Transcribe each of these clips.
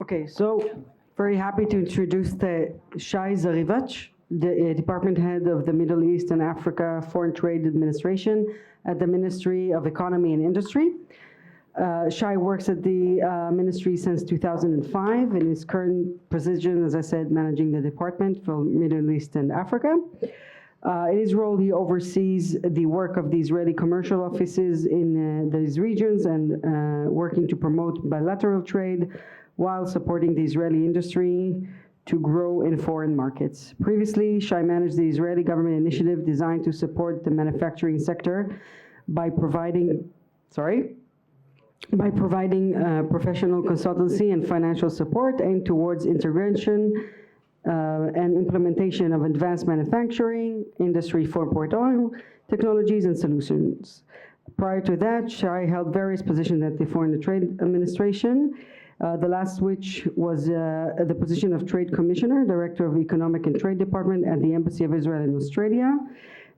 Okay, so very happy to introduce the Shai Zarivatch, the Department Head of the Middle East and Africa Foreign Trade Administration at the Ministry of Economy and Industry. Shai works at the ministry since 2005, and his current position, as I said, managing the department for Middle East and Africa. In his role, he oversees the work of the Israeli commercial offices in these regions and working to promote bilateral trade while supporting the Israeli industry to grow in foreign markets. Previously, Shai managed the Israeli government initiative designed to support the manufacturing sector by providing professional consultancy and financial support aimed towards intervention and implementation of advanced manufacturing, Industry 4.0 technologies and solutions. Prior to that, Shai held various positions at the Foreign Trade Administration, the last which was the position of Trade Commissioner, Director of Economic and Trade Department at the Embassy of Israel in Australia.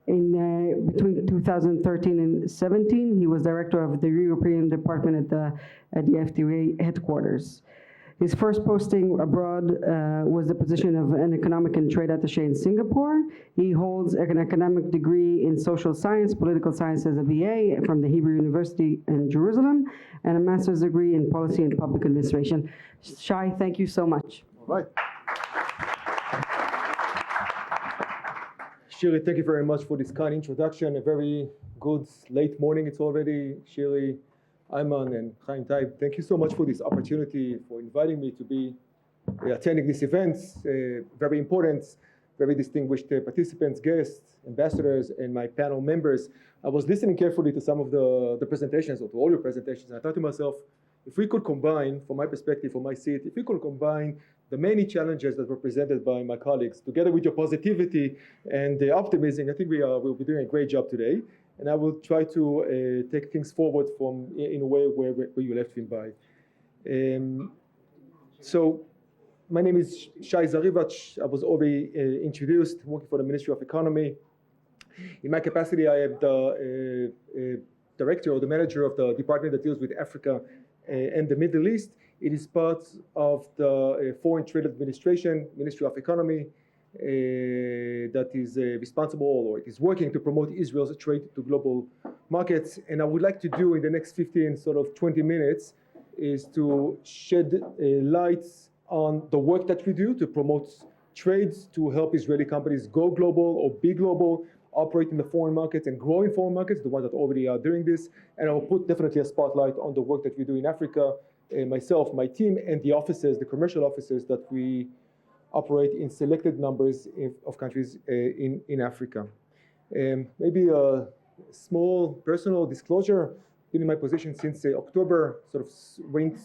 Between 2013 and 17, he was Director of the European Department at the FDA headquarters. His first posting abroad was the position of an economic and trade attaché in Singapore. He holds an academic degree in social science, political science as a BA from the Hebrew University in Jerusalem, and a master's degree in policy and public administration. Shai, thank you so much. All right. Shiri, thank you very much for this kind introduction. A very good late morning. It's already Shiri, Ayman, and Chaim Taib. Thank you so much for this opportunity, for inviting me to be attending this event. Very important, very distinguished participants, guests, ambassadors, and my panel members. I was listening carefully to some of the presentations, or to all your presentations, and I thought to myself, if we could combine, from my perspective, from my seat, if we could combine the many challenges that were presented by my colleagues, together with your positivity and the optimism, I think we'll be doing a great job today. And I will try to take things forward in a way where you left me by. So my name is Shai Zarivatch. I was already introduced, working for the Ministry of Economy. In my capacity, I am the director or the manager of the department that deals with Africa and the Middle East. It is part of the Foreign Trade Administration, Ministry of Economy, that is responsible, or is working to promote Israel's trade to global markets. And I would like to do in the next 20 minutes is to shed light on the work that we do to promote trades, to help Israeli companies go global or be global, operate in the foreign markets and grow in foreign markets, the ones that already are doing this. And I will put definitely a spotlight on the work that we do in Africa, myself, my team, and the offices, the commercial offices that we operate in selected numbers of countries in Africa. Maybe a small personal disclosure. Been in my position since October, sort of went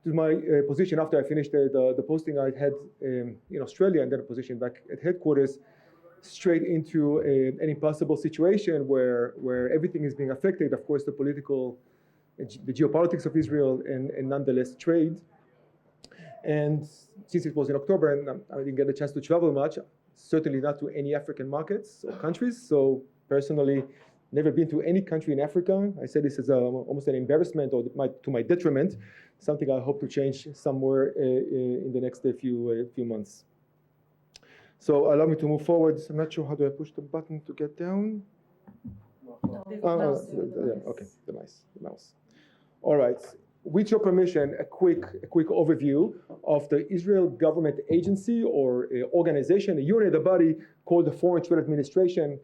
to my position after I finished the posting I had in Australia, and then a position back at headquarters, straight into an impossible situation where everything is being affected. Of course, the geopolitics of Israel, and nonetheless trade. And since it was in October and I didn't get a chance to travel much, certainly not to any African markets or countries. So personally, never been to any country in Africa. I say this as almost an embarrassment, or to my detriment, something I hope to change somewhere in the next few months. So allow me to move forward. I'm not sure how do I push the button to get down. Okay, the mouse. All right. With your permission, a quick overview of the Israel government agency or organization, a unit, a body called the Foreign Trade Administration.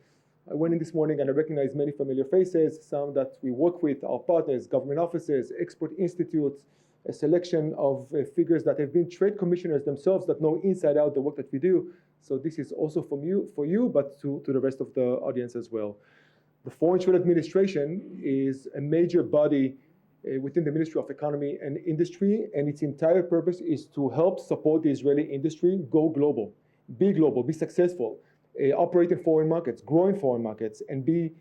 I went in this morning and I recognized many familiar faces, some that we work with, our partners, government offices, export institutes, a selection of figures that have been trade commissioners themselves that know inside out the work that we do. So this is also for you, but to the rest of the audience as well. The Foreign Trade Administration is a major body within the Ministry of Economy and Industry, and its entire purpose is to help support the Israeli industry go global, be successful, operate in foreign markets, grow in foreign markets, and be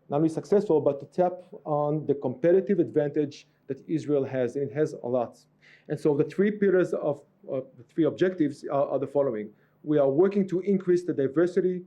not only successful, but to tap on the competitive advantage that Israel has, and it has a lot. And so the three pillars of the three objectives are the following. We are working to increase the diversity,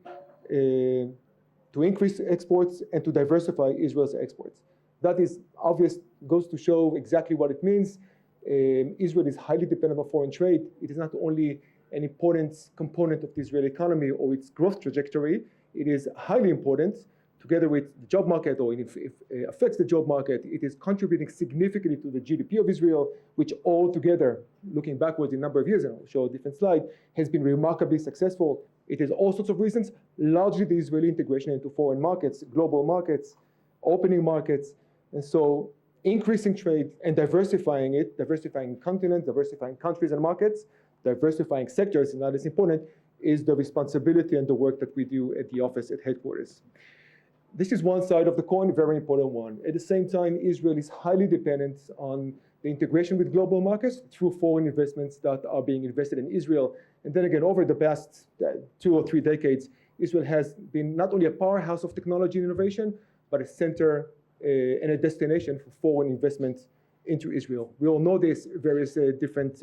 to increase exports, and to diversify Israel's exports. That is obvious, goes to show exactly what it means. Israel is highly dependent on foreign trade. It is not only an important component of the Israeli economy or its growth trajectory, it is highly important together with the job market, or if it affects the job market, it is contributing significantly to the GDP of Israel, which altogether, looking backwards in a number of years, and I'll show a different slide, has been remarkably successful. It is all sorts of reasons, largely the Israeli integration into foreign markets, global markets, opening markets, and so increasing trade and diversifying it, diversifying continents, diversifying countries and markets, diversifying sectors, and that is important, is the responsibility and the work that we do at the office at headquarters. This is one side of the coin, a very important one. At the same time, Israel is highly dependent on the integration with global markets through foreign investments that are being invested in Israel. And then again, over the past 2 or 3 decades, Israel has been not only a powerhouse of technology and innovation, but a center and a destination for foreign investments into Israel. We all know this, various different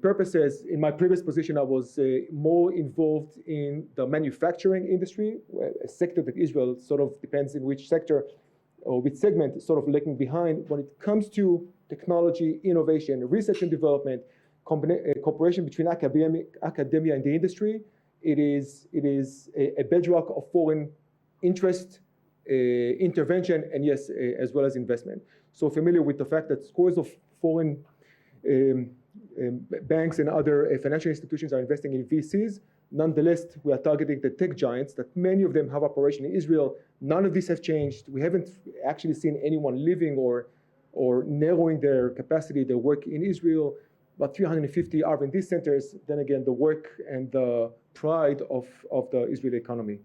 purposes. In my previous position, I was more involved in the manufacturing industry, a sector that Israel sort of depends in which sector or which segment is sort of lagging behind. When it comes to technology, innovation, research and development, cooperation between academia and the industry, it is a bedrock of foreign interest, intervention, and yes, as well as investment. So familiar with the fact that scores of foreign banks and other financial institutions are investing in VCs. Nonetheless, we are targeting the tech giants that many of them have operation in Israel. None of these have changed. We haven't actually seen anyone leaving or narrowing their capacity, their work in Israel. About 350 R&D centers, then again, the work and the pride of the Israeli economy.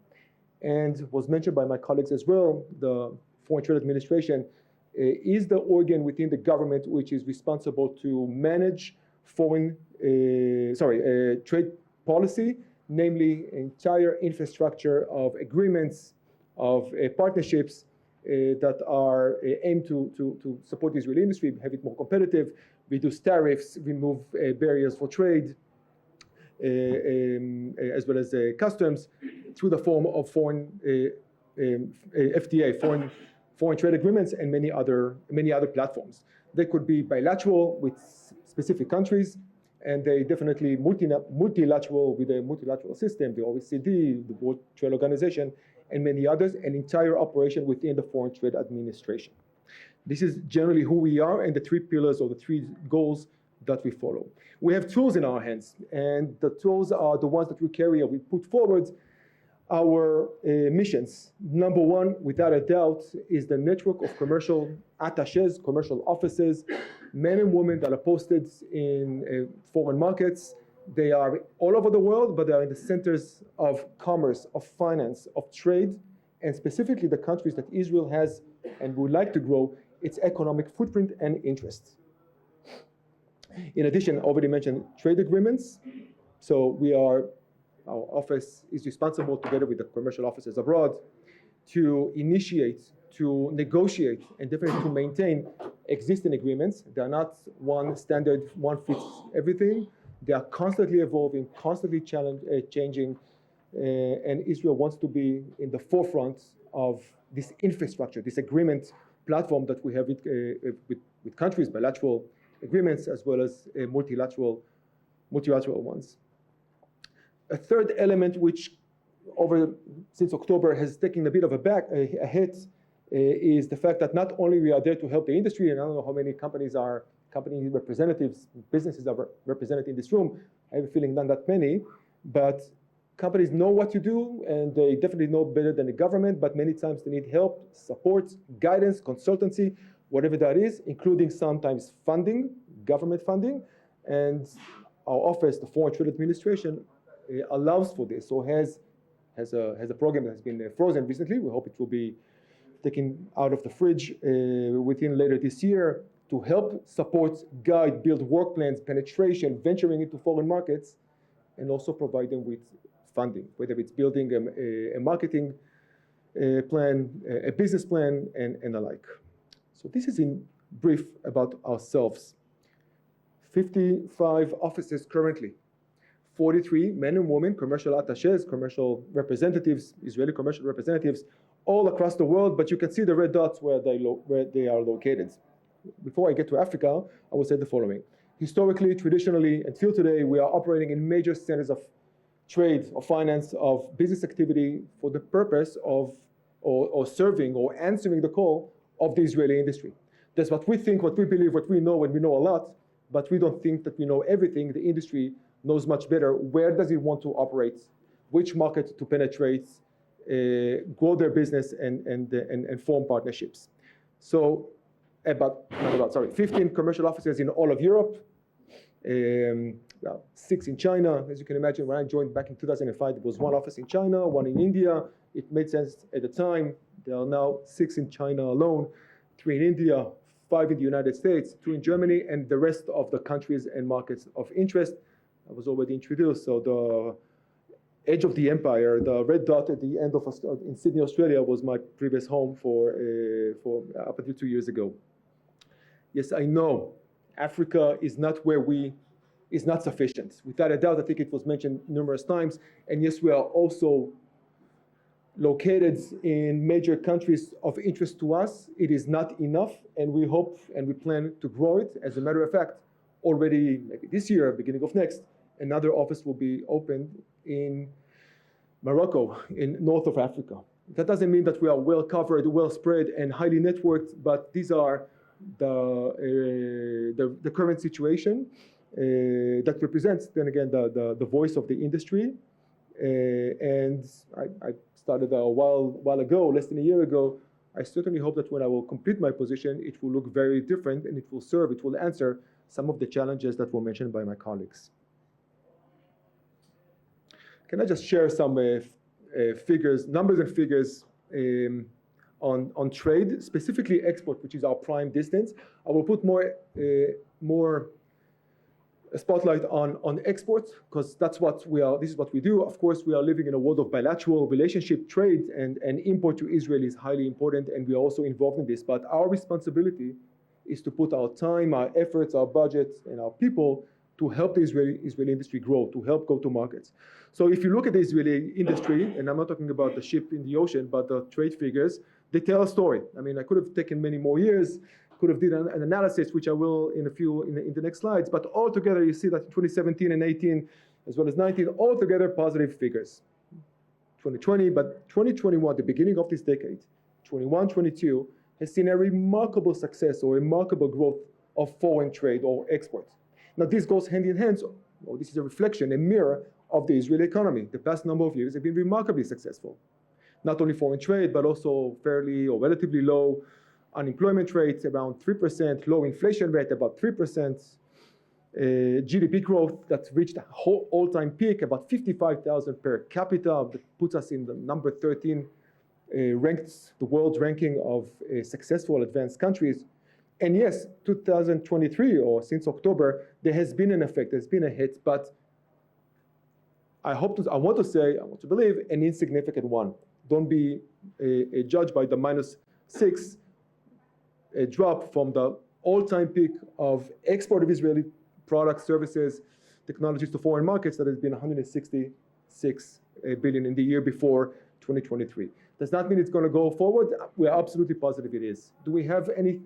And was mentioned by my colleagues as well, the Foreign Trade Administration is the organ within the government which is responsible to manage trade policy, namely entire infrastructure of agreements, of partnerships that are aimed to support the Israeli industry, have it more competitive, reduce tariffs, remove barriers for trade, as well as customs, through the form of foreign FTA, foreign trade agreements, and many other platforms. They could be bilateral with specific countries, and they definitely multilateral with a multilateral system, the OECD, the World Trade Organization, and many others, an entire operation within the Foreign Trade Administration. This is generally who we are and the 3 pillars or the 3 goals that we follow. We have tools in our hands, and the tools are the ones that we carry or we put forward our missions. Number 1, without a doubt, is the network of commercial attachés, commercial offices, men and women that are posted in foreign markets. They are all over the world, but they are in the centers of commerce, of finance, of trade, and specifically the countries that Israel has and would like to grow its economic footprint and interests. In addition, I already mentioned trade agreements. So our office is responsible together with the commercial offices abroad to initiate, to negotiate, and definitely to maintain existing agreements. They are not one standard, one fits everything. They are constantly evolving, constantly changing, and Israel wants to be in the forefront of this infrastructure, this agreement platform that we have with countries, bilateral agreements as well as multilateral ones. A third element which since October has taken a bit of a hit is the fact that not only we are there to help the industry, and I don't know how many company representatives, businesses are represented in this room. I have a feeling not that many, but companies know what to do, and they definitely know better than the government, but many times they need help, support, guidance, consultancy, whatever that is, including sometimes funding, government funding, and our office, the Foreign Trade Administration, allows for this, so has a program that has been frozen recently. We hope it will be taken out of the fridge within later this year to help support, guide, build work plans, penetration, venturing into foreign markets, and also provide them with funding, whether it's building a marketing plan, a business plan, and the like. So this is in brief about ourselves. 55 offices currently. 43 men and women, commercial attachés, commercial representatives, Israeli commercial representatives, all across the world, but you can see the red dots where they are located. before I get to Africa, I will say the following. Historically, traditionally, until today, we are operating in major centers of trade, of finance, of business activity for the purpose of or serving or answering the call of the Israeli industry. That's what we think, what we believe, what we know, and we know a lot, but we don't think that we know everything. The industry knows much better. Where does it want to operate? Which market to penetrate, grow their business, and form partnerships. So 15 commercial offices in all of Europe, 6 in China. As you can imagine, when I joined back in 2005, there was 1 office in China, 1 in India. It made sense at the time. There are now 6 in China alone, 3 in India, 5 in the United States, 2 in Germany, and the rest of the countries and markets of interest. I was already introduced. So the edge of the empire, the red dot at the end of in Sydney, Australia, was my previous home for up until 2 years ago. Yes, I know Africa is not is not sufficient. Without a doubt, I think it was mentioned numerous times. And yes, we are also located in major countries of interest to us. It is not enough, and we hope and we plan to grow it. As a matter of fact, already maybe this year, beginning of next, another office will be opened in Morocco, in north of Africa. That doesn't mean that we are well covered, well spread, and highly networked, but these are the current situation that represents, then again, the voice of the industry. And I started a while ago, less than a year ago. I certainly hope that when I will complete my position, it will look very different, and it will answer some of the challenges that were mentioned by my colleagues. Can I just share some figures, numbers and figures on trade, specifically export, which is our prime distance. I will put more spotlight on exports, because that's what this is what we do. Of course, we are living in a world of bilateral relationship trade, and import to Israel is highly important, and we are also involved in this. But our responsibility is to put our time, our efforts, our budgets, and our people to help the Israeli industry grow, to help go to markets. So if you look at the Israeli industry, and I'm not talking about the ship in the ocean, but the trade figures, they tell a story. I mean, I could have taken many more years, could have did an analysis, which I will in the next slides. But altogether, you see that in 2017 and 18, as well as 19, altogether positive figures. 2020, but 2021, the beginning of this decade, 21, 22, has seen a remarkable success or remarkable growth of foreign trade or exports. Now, this goes hand in hand, or this is a reflection, a mirror of the Israeli economy. The past number of years have been remarkably successful. Not only foreign trade, but also fairly or relatively low unemployment rates, around 3%, low inflation rate, about 3%, GDP growth that reached a whole all-time peak, about 55,000 per capita, that puts us in the number 13, ranked the world's ranking of successful advanced countries. And yes, 2023, or since October, there has been an effect, there's been a hit, but I want to believe, an insignificant one. Don't be judged by the -6 drop from the all-time peak of export of Israeli products, services, technologies to foreign markets that has been 166 billion in the year before 2023. Does not mean it's going to go forward. We are absolutely positive it is. Do we have any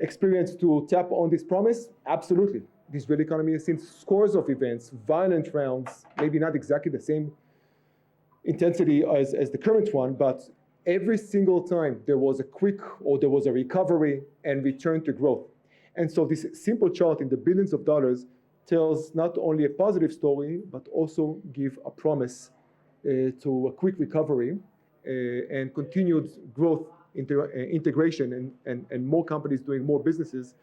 experience to tap on this promise? Absolutely. The Israeli economy has seen scores of events, violent rounds, maybe not exactly the same intensity as the current one, but every single time there was a quick or there was a recovery and return to growth. And so this simple chart in the billions of dollars tells not only a positive story, but also give a promise to a quick recovery and continued growth, integration, and more companies doing more businesses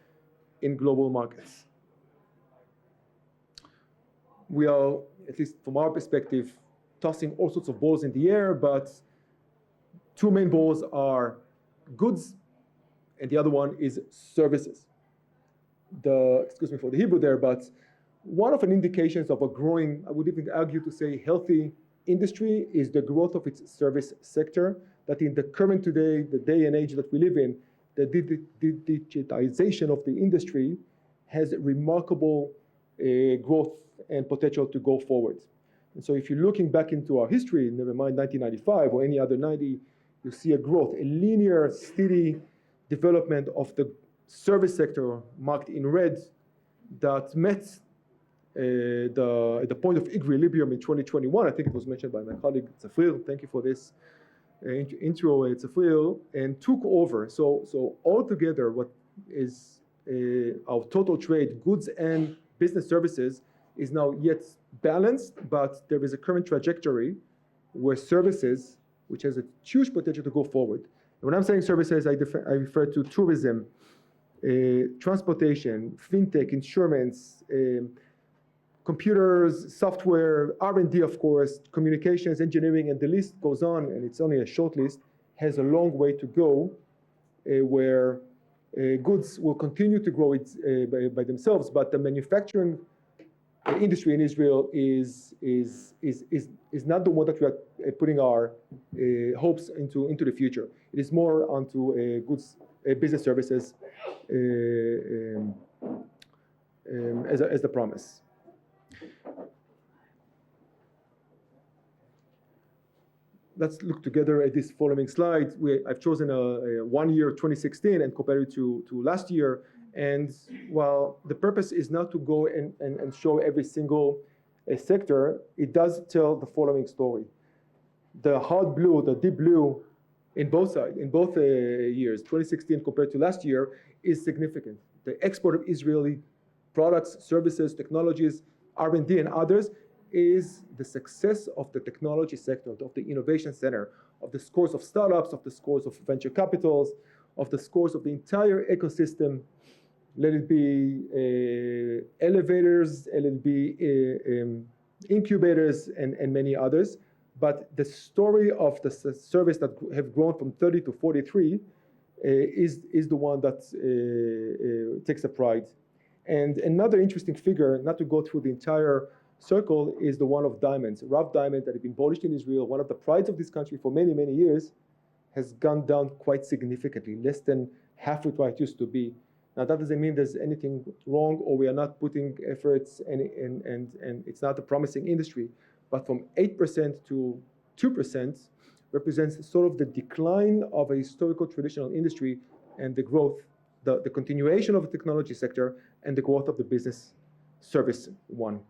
in global markets. We are, at least from our perspective, tossing all sorts of balls in the air, but two main balls are goods, and the other one is services. Excuse me for the Hebrew there, but one of the indications of a growing, I would even argue to say healthy industry, is the growth of its service sector, that in the current today, the day and age that we live in, the digitization of the industry has remarkable growth and potential to go forward. And so if you're looking back into our history, never mind 1995 or any other 90, you see a growth, a linear, steady development of the service sector marked in red that met the point of equilibrium in 2021. I think it was mentioned by my colleague Zafrir. Thank you for this intro, Zafrir, and took over. So altogether, what is our total trade, goods and business services, is now yet balanced, but there is a current trajectory where services, which has a huge potential to go forward. And when I'm saying services, I refer to tourism, transportation, fintech, insurance, computers, software, R&D, of course, communications, engineering, and the list goes on, and it's only a short list, has a long way to go, where goods will continue to grow by themselves, but the manufacturing industry in Israel is not the one that we are putting our hopes into the future. It is more onto goods, business services as the promise. Let's look together at this following slide. I've chosen a 1 year, 2016, and compared it to last year. And while the purpose is not to go and show every single sector, it does tell the following story. The hard blue, the deep blue, in both sides, in both years, 2016 compared to last year, is significant. The export of Israeli products, services, technologies, R&D, and others is the success of the technology sector, of the innovation center, of the scores of startups, of the scores of venture capitals, of the scores of the entire ecosystem. Let it be elevators, let it be incubators, and many others. But the story of the service that have grown from 30 to 43 is the one that takes a pride. And another interesting figure, not to go through the entire circle, is the one of diamonds. Rough diamond that have been polished in Israel, one of the prides of this country for many, many years, has gone down quite significantly, less than half of what it used to be. Now, that doesn't mean there's anything wrong or we are not putting efforts and it's not a promising industry. But from 8% to 2% represents sort of the decline of a historical traditional industry and the growth, the continuation of the technology sector and the growth of the business service one.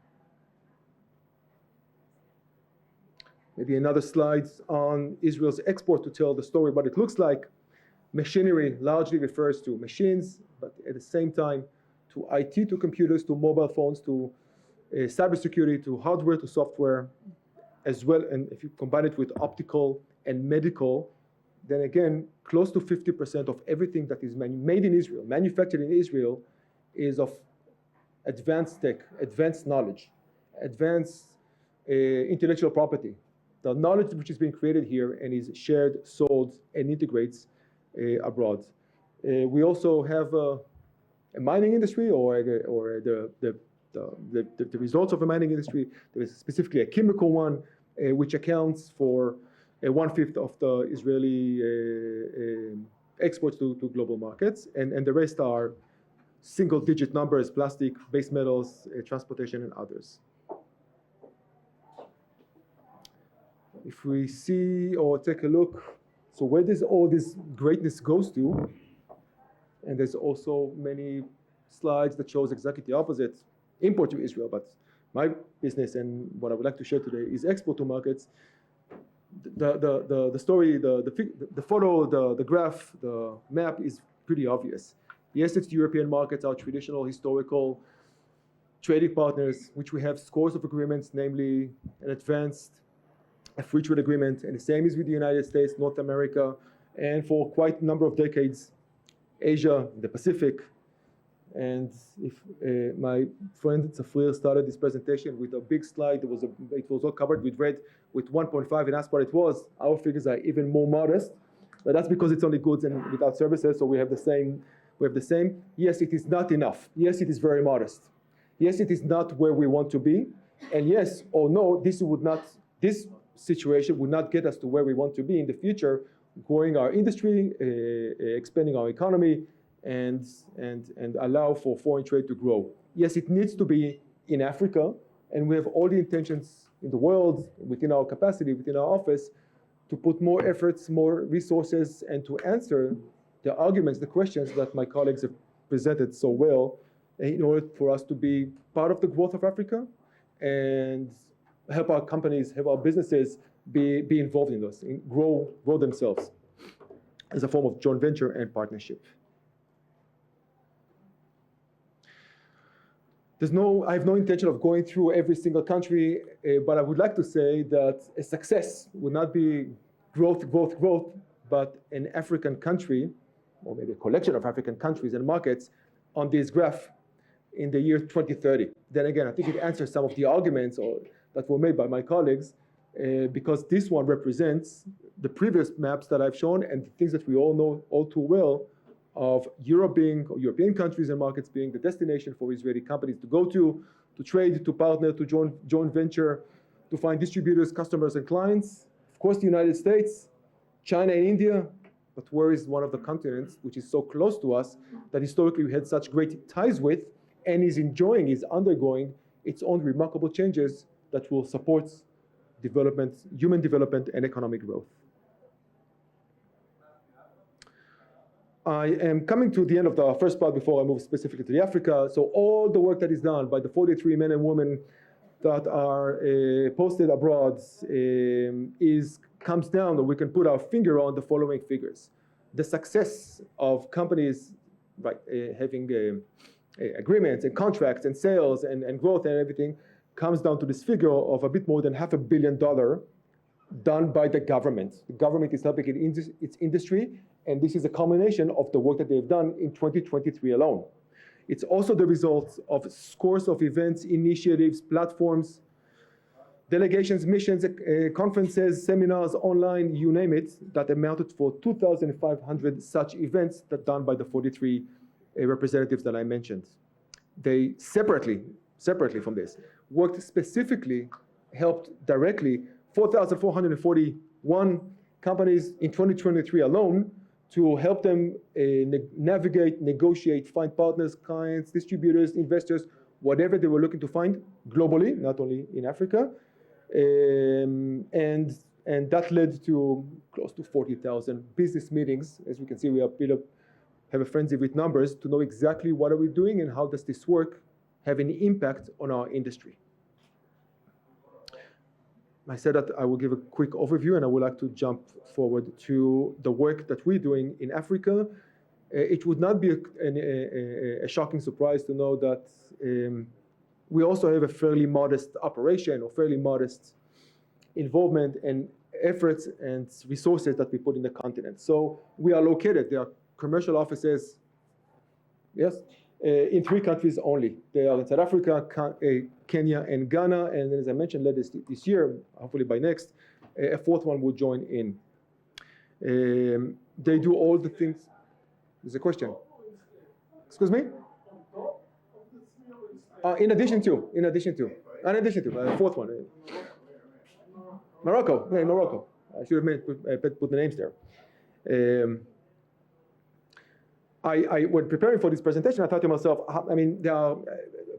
Maybe another slide on Israel's export to tell the story, what it looks like. Machinery largely refers to machines, but at the same time to IT, to computers, to mobile phones, to cybersecurity, to hardware, to software, as well. And if you combine it with optical and medical, then again, close to 50% of everything that is made in Israel, manufactured in Israel, is of advanced tech, advanced knowledge, advanced intellectual property. The knowledge which is being created here and is shared, sold, and integrates abroad. We also have a mining industry, or the results of a mining industry. There is specifically a chemical one, which accounts for 1/5 of the Israeli exports to global markets, and the rest are single-digit numbers: plastic, base metals, transportation, and others. If we see or take a look, so where does all this greatness goes to? And there's also many slides that shows exactly the opposite, import to Israel. But my business and what I would like to share today is export to markets. The story, the photo, the graph, the map is pretty obvious. Yes, it's the European markets, our traditional historical trading partners, which we have scores of agreements, namely an advanced a free trade agreement, and the same is with the United States, North America, and for quite a number of decades, Asia, the Pacific. And if my friend Zafrir started this presentation with a big slide, it was all covered with red with 1.5, and asked what it was. Our figures are even more modest, but that's because it's only goods and without services, so we have the same. Yes, it is not enough. Yes, it is very modest. Yes, it is not where we want to be. And yes or no, this situation would not get us to where we want to be in the future, growing our industry, expanding our economy, and allow for foreign trade to grow. Yes, it needs to be in Africa, and we have all the intentions in the world, within our capacity, within our office, to put more efforts, more resources, and to answer the arguments, the questions that my colleagues have presented so well in order for us to be part of the growth of Africa and help our companies, help our businesses be involved in this, and grow themselves as a form of joint venture and partnership. I have no intention of going through every single country, but I would like to say that a success would not be growth, but an African country, or maybe a collection of African countries and markets on this graph in the year 2030. Then again, I think it answers some of the arguments that were made by my colleagues, because this one represents the previous maps that I've shown and the things that we all know all too well of Europe being, or European countries and markets being the destination for Israeli companies to go to trade, to partner, to joint venture, to find distributors, customers, and clients. Of course, the United States, China, and India. But where is one of the continents which is so close to us that historically we had such great ties with and is undergoing its own remarkable changes that will support development, human development, and economic growth. I am coming to the end of the first part before I move specifically to the Africa. So all the work that is done by the 43 men and women that are posted abroad comes down, or we can put our finger on the following figures. The success of companies having agreements and contracts and sales and growth and everything comes down to this figure of a bit more than $500 million done by the government. The government is helping its industry, and this is a culmination of the work that they've done in 2023 alone. It's also the result of scores of events, initiatives, platforms, delegations, missions, conferences, seminars, online, you name it, that amounted for 2,500 such events that done by the 43 representatives that I mentioned. They separately from this, worked specifically, helped directly 4,441 companies in 2023 alone to help them navigate, negotiate, find partners, clients, distributors, investors, whatever they were looking to find globally, not only in Africa. And that led to close to 40,000 business meetings. As we can see, we have a frenzy with numbers to know exactly what are we doing and how does this work have any impact on our industry. I said that I will give a quick overview, and I would like to jump forward to the work that we're doing in Africa. It would not be a shocking surprise to know that we also have a fairly modest operation or fairly modest involvement and efforts and resources that we put in the continent. So we are located, there are commercial offices, yes, in 3 countries only. They are in South Africa, Kenya, and Ghana, and as I mentioned, later this year, hopefully by next, a 4th one will join in. They do all the things. There's a question. Excuse me? In addition to, 4th one. Morocco. I should have put the names there. When preparing for this presentation, I thought to myself, there are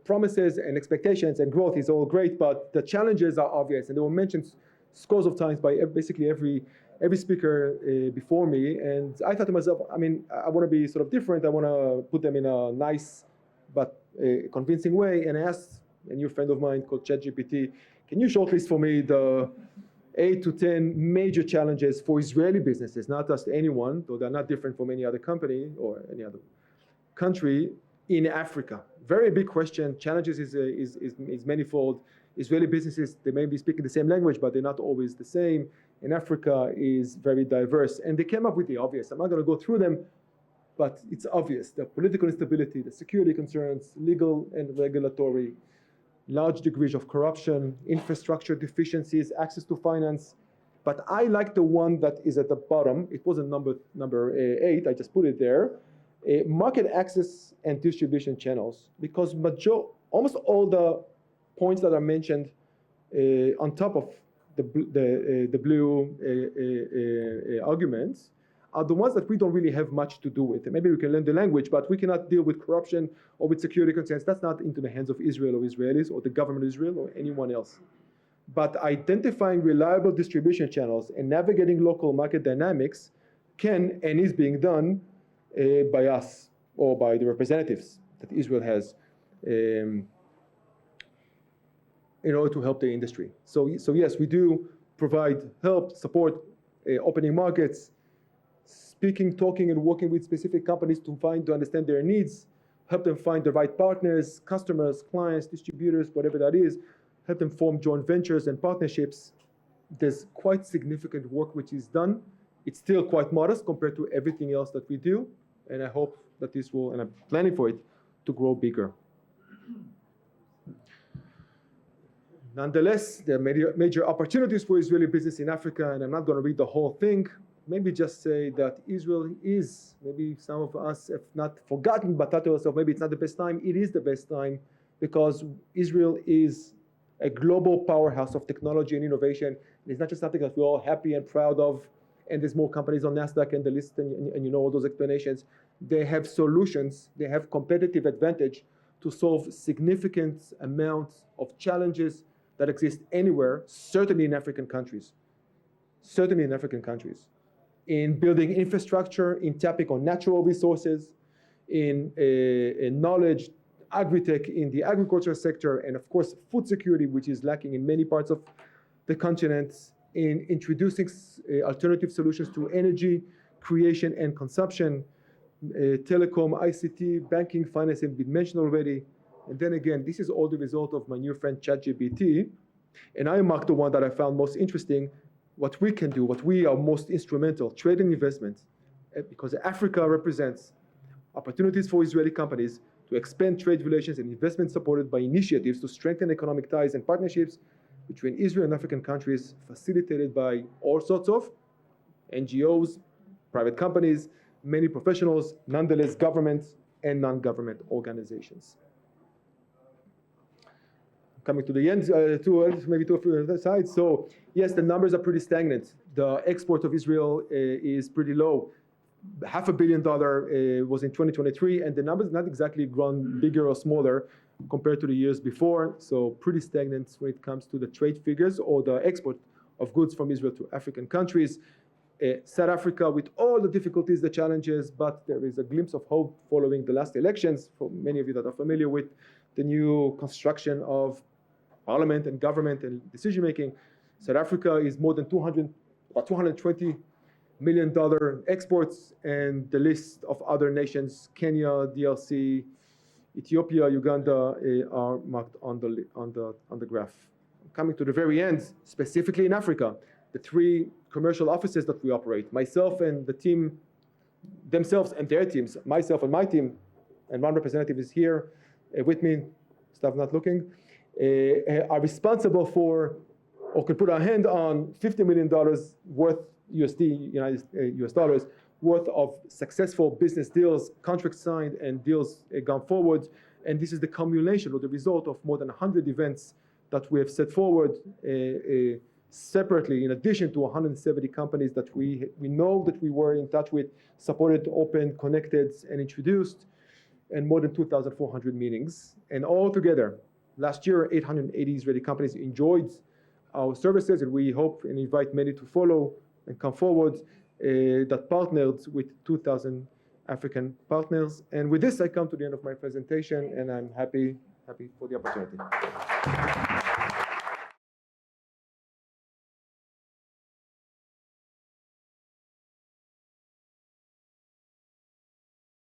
promises and expectations and growth is all great, but the challenges are obvious, and they were mentioned scores of times by basically every speaker before me. And I thought to myself, I want to be sort of different. I want to put them in a nice but convincing way. And I asked a new friend of mine called ChatGPT, can you shortlist for me the 8 to 10 major challenges for Israeli businesses, not just anyone, though they're not different from any other company or any other country in Africa. Very big question. Challenges is manifold. Israeli businesses, they may be speaking the same language, but they're not always the same. And Africa is very diverse. And they came up with the obvious. I'm not going to go through them, but it's obvious. The political instability, the security concerns, legal and regulatory, large degrees of corruption, infrastructure deficiencies, access to finance. But I like the one that is at the bottom. It wasn't number 8, I just put it there. Market access and distribution channels, because almost all the points that are mentioned on top of the blue arguments are the ones that we don't really have much to do with. And maybe we can learn the language, but we cannot deal with corruption or with security concerns. That's not into the hands of Israel or Israelis or the government of Israel or anyone else. But identifying reliable distribution channels and navigating local market dynamics can and is being done by us or by the representatives that Israel has in order to help the industry. So yes, we do provide help, support, opening markets, speaking, talking, and working with specific companies to understand their needs, help them find the right partners, customers, clients, distributors, whatever that is, help them form joint ventures and partnerships. There's quite significant work which is done. It's still quite modest compared to everything else that we do, and I hope that this will, and I'm planning for it, to grow bigger. Nonetheless, there are major opportunities for Israeli business in Africa, and I'm not going to read the whole thing. Maybe just say that Israel is, maybe some of us have not forgotten, but thought to ourselves, maybe it's not the best time. It is the best time because Israel is a global powerhouse of technology and innovation. And it's not just something that we're all happy and proud of, and there's more companies on NASDAQ and the list, and you know all those explanations. They have solutions, they have competitive advantage to solve significant amounts of challenges that exist anywhere, certainly in African countries. In building infrastructure, in tapping on natural resources, in knowledge, agri-tech in the agriculture sector, and of course food security, which is lacking in many parts of the continent, in introducing alternative solutions to energy creation and consumption, telecom, ICT, banking, finance have been mentioned already. And then again, this is all the result of my new friend ChatGPT, and I marked the one that I found most interesting, what we can do, what we are most instrumental, trade and investment, because Africa represents opportunities for Israeli companies to expand trade relations and investment supported by initiatives to strengthen economic ties and partnerships between Israel and African countries, facilitated by all sorts of NGOs, private companies, many professionals, nonetheless governments and non-government organizations. Coming to the end, maybe two other sides. So yes, the numbers are pretty stagnant. The export of Israel is pretty low. $500 million was in 2023, and the numbers not exactly grown bigger or smaller compared to the years before. So pretty stagnant when it comes to the trade figures or the export of goods from Israel to African countries. South Africa, with all the difficulties, the challenges, but there is a glimpse of hope following the last elections. For many of you that are familiar with the new construction of parliament and government and decision making, South Africa is more than about $220 million exports, and the list of other nations, Kenya, DRC, Ethiopia, Uganda, are marked on the graph. Coming to the very end, specifically in Africa, the three commercial offices that we operate, myself and the team themselves and their teams, myself and my team, and one representative is here with me, staff not looking, are responsible for, or can put our hand on $50 million worth US dollars worth of successful business deals, contracts signed, and deals gone forward. And this is the culmination or the result of more than 100 events that we have set forward separately, in addition to 170 companies that we know that we were in touch with, supported, opened, connected, and introduced, and more than 2,400 meetings. And all together, last year, 880 Israeli companies enjoyed our services, and we hope and invite many to follow and come forward, that partnered with 2,000 African partners. And with this, I come to the end of my presentation, and I'm happy for the opportunity.